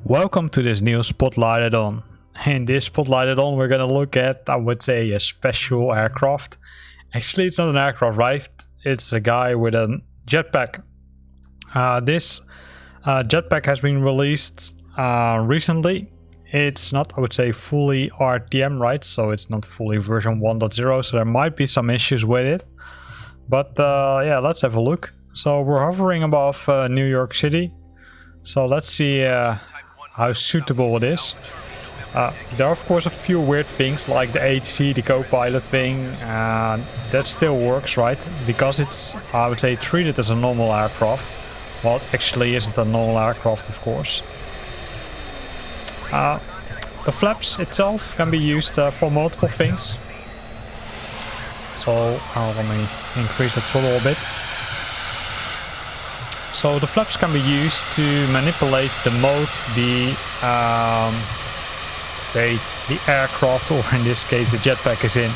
Welcome to this new Spotlight Addon. In this Spotlight Addon we're gonna look at, I would say, a special aircraft. Actually it's not an aircraft, right? It's a guy with a jetpack. This jetpack has been released recently. It's not, I would say, fully RTM, right? So it's not fully version 1.0, so there might be some issues with it. But yeah, let's have a look. So we're hovering above New York City. So let's see how suitable it is. There are of course a few weird things like the ATC, the co-pilot thing, that still works, right? Because it's, I would say, treated as a normal aircraft. Well, it actually isn't a normal aircraft, of course. The flaps itself can be used for multiple things. So let me increase the throttle a bit. So the flaps can be used to manipulate the mode the aircraft, or in this case the jetpack, is in.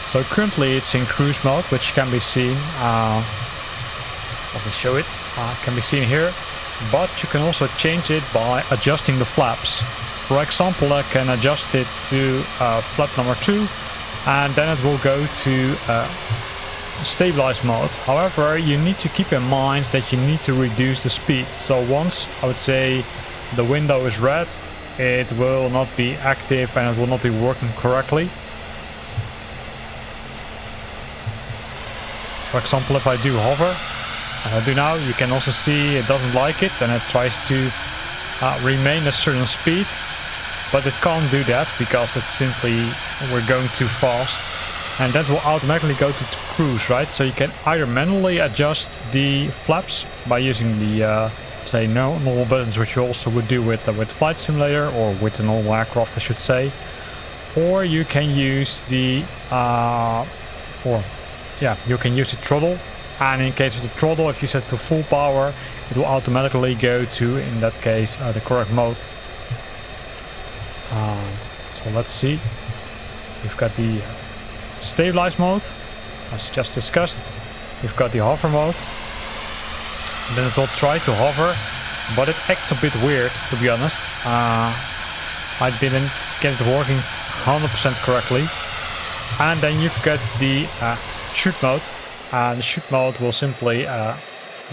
So currently it's in cruise mode, which can be seen, let me show it, can be seen here, but you can also change it by adjusting the flaps. For example, I can adjust it to flap number 2, and then it will go to stabilize mode. However, you need to keep in mind that you need to reduce the speed. So once, I would say, the window is red, it will not be active and it will not be working correctly. For example, if I do hover, as I do now, you can also see it doesn't like it and it tries to remain a certain speed, but it can't do that because it's simply, we're going too fast. And that will automatically go to cruise, right? So you can either manually adjust the flaps by using the say normal buttons, which you also would do with Flight Simulator, or with the normal aircraft, I should say. Or you can use the you can use the throttle. And in case of the throttle, if you set to full power, it will automatically go to, in that case, the correct mode. So let's see. We've got the stabilize mode, as just discussed. We've got the hover mode. Then it will try to hover, but it acts a bit weird, to be honest. I didn't get it working 100% correctly. And then you've got the shoot mode, and the shoot mode will simply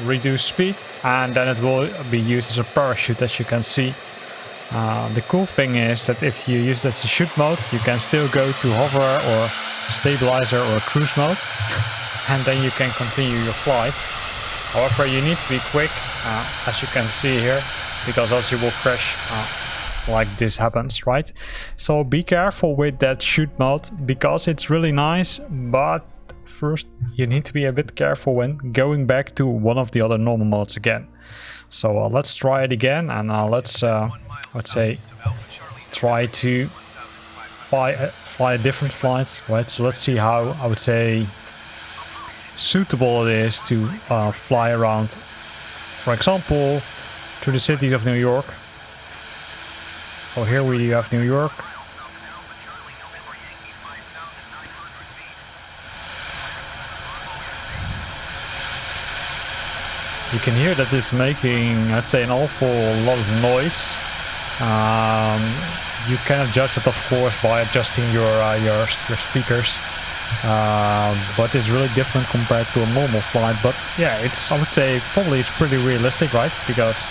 reduce speed, and then it will be used as a parachute, as you can see. The cool thing is that if you use this as a shoot mode, you can still go to hover or stabilizer or cruise mode, and then you can continue your flight. However, you need to be quick, as you can see here, because else you will crash like this happens, right? So be careful with that shoot mode, because it's really nice, but first you need to be a bit careful when going back to one of the other normal modes again. So let's try it again, and let's say try to fly a different flight, right? So let's see how, I would say, suitable it is to fly around, for example, to the cities of New York. So here we have New York. You can hear that it's making, I'd say, an awful lot of noise. You can adjust it, of course, by adjusting your speakers. But it's really different compared to a normal flight. But yeah, it's, I would say, probably it's pretty realistic, right? Because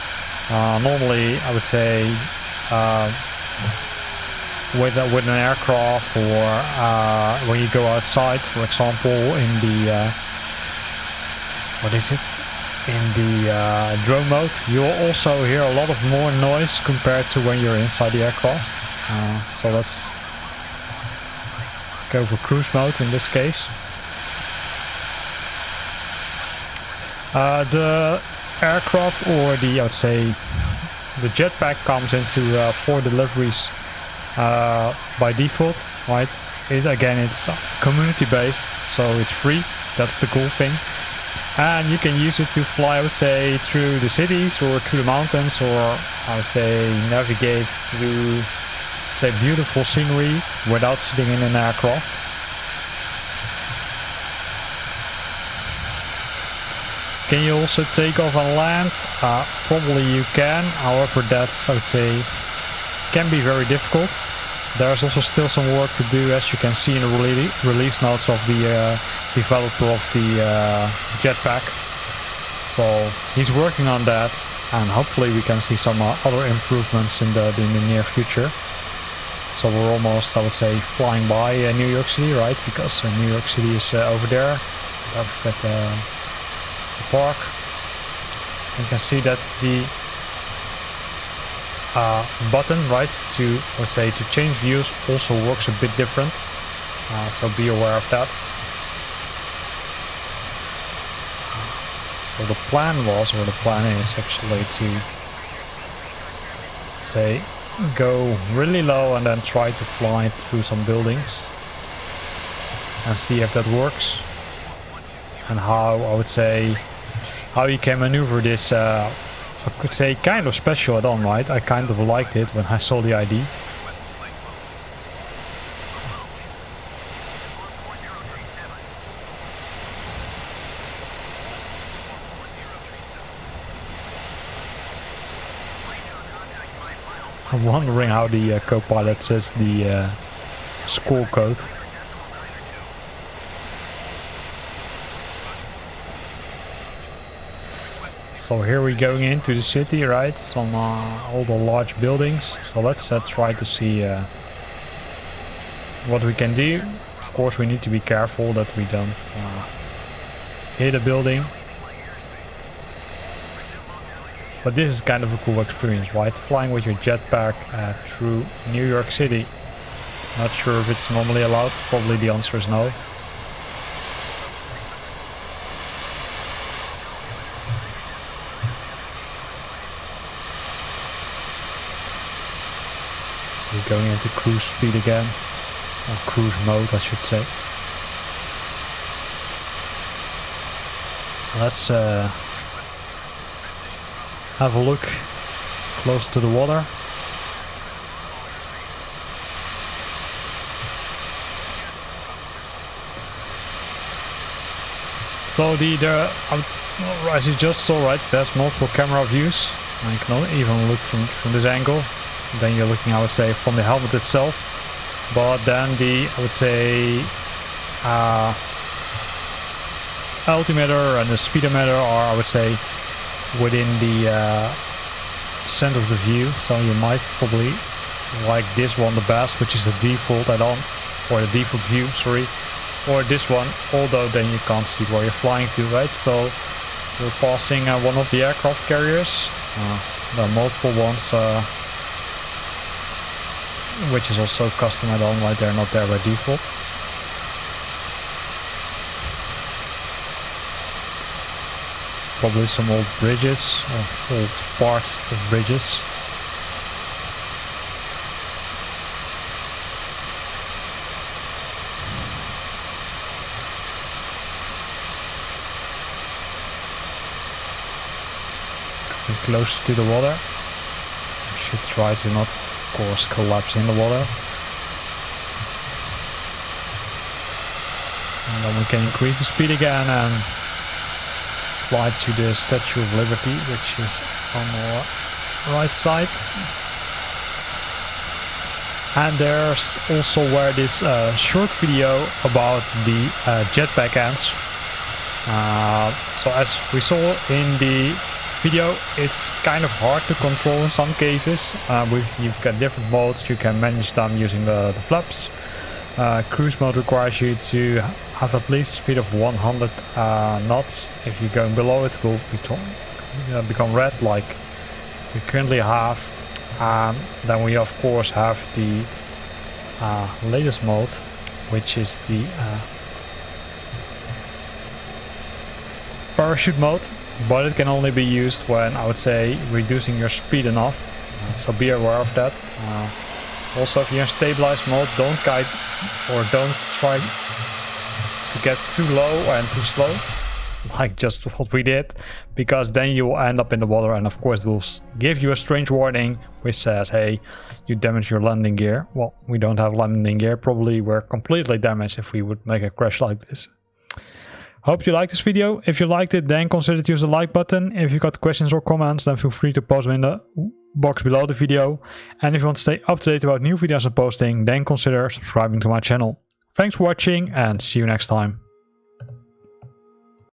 normally, I would say, with an aircraft, or when you go outside, for example, in the in the drone mode, you'll also hear a lot of more noise compared to when you're inside the aircraft. So let's go for cruise mode in this case. The aircraft, or the, I would say, the jetpack, comes into 4 deliveries by default, right? It's community based, so it's free. That's the cool thing. And you can use it to fly, I would say, through the cities or through the mountains, or I would say navigate through, say, beautiful scenery without sitting in an aircraft. Can you also take off on land? Probably you can, however that's, I would say, can be very difficult. There's also still some work to do, as you can see in the release notes of the developer of the Jetpack. So he's working on that, and hopefully we can see some other improvements in the near future. So we're almost, I would say, flying by New York City, right? Because New York City is over there. Don't forget the park. You can see that the button, right, to, let's say, to change views also works a bit different. So be aware of that. So the plan was, or the plan is actually to, say, go really low and then try to fly through some buildings and see if that works, and how, I would say, how you can maneuver this I could say kind of special add-on, right? I kind of liked it when I saw the ID. I'm wondering how the co-pilot says the score code. So here we're going into the city, right? Some all the large buildings. So let's try to see what we can do. Of course, we need to be careful that we don't hit a building. But this is kind of a cool experience, right? Flying with your jetpack through New York City. Not sure if it's normally allowed. Probably the answer is no. So we're going into cruise speed again. Or cruise mode, I should say. Let's have a look close to the water. So as you just saw, right, there's multiple camera views. You can even look from this angle. Then you're looking, I would say, from the helmet itself. But then the, I would say, altimeter and the speedometer are, I would say, within the center of the view. So you might probably like this one the best, which is the default add-on, or the default view, sorry, or this one, although then you can't see where you're flying to, right? So we're passing one of the aircraft carriers. There are multiple ones, which is also custom add-on, right? They're not there by default. Probably some old bridges, or old parts of bridges. Coming closer to the water. We should try to not, of course, collapse in the water. And then we can increase the speed again and fly to the Statue of Liberty, which is on the right side. And there's also where this short video about the jetpack ends. So as we saw in the video, it's kind of hard to control in some cases. You've got different modes, you can manage them using the flaps. Cruise mode requires you to have at least a speed of 100 knots. If you're going below, it will become red, like we currently have. Then we of course have the latest mode, which is the parachute mode, but it can only be used when, I would say, reducing your speed enough. So be aware of that. Also, if you're in stabilized mode, don't guide or don't try to get too low and too slow, like just what we did, because then you will end up in the water, and of course it will give you a strange warning which says, hey, you damaged your landing gear. Well, we don't have landing gear, probably we're completely damaged if we would make a crash like this. Hope you liked this video. If you liked it, then consider to use the like button. If you got questions or comments, then feel free to post them in the box below the video. And if you want to stay up to date about new videos I'm posting, then consider subscribing to my channel. Thanks for watching and see you next time.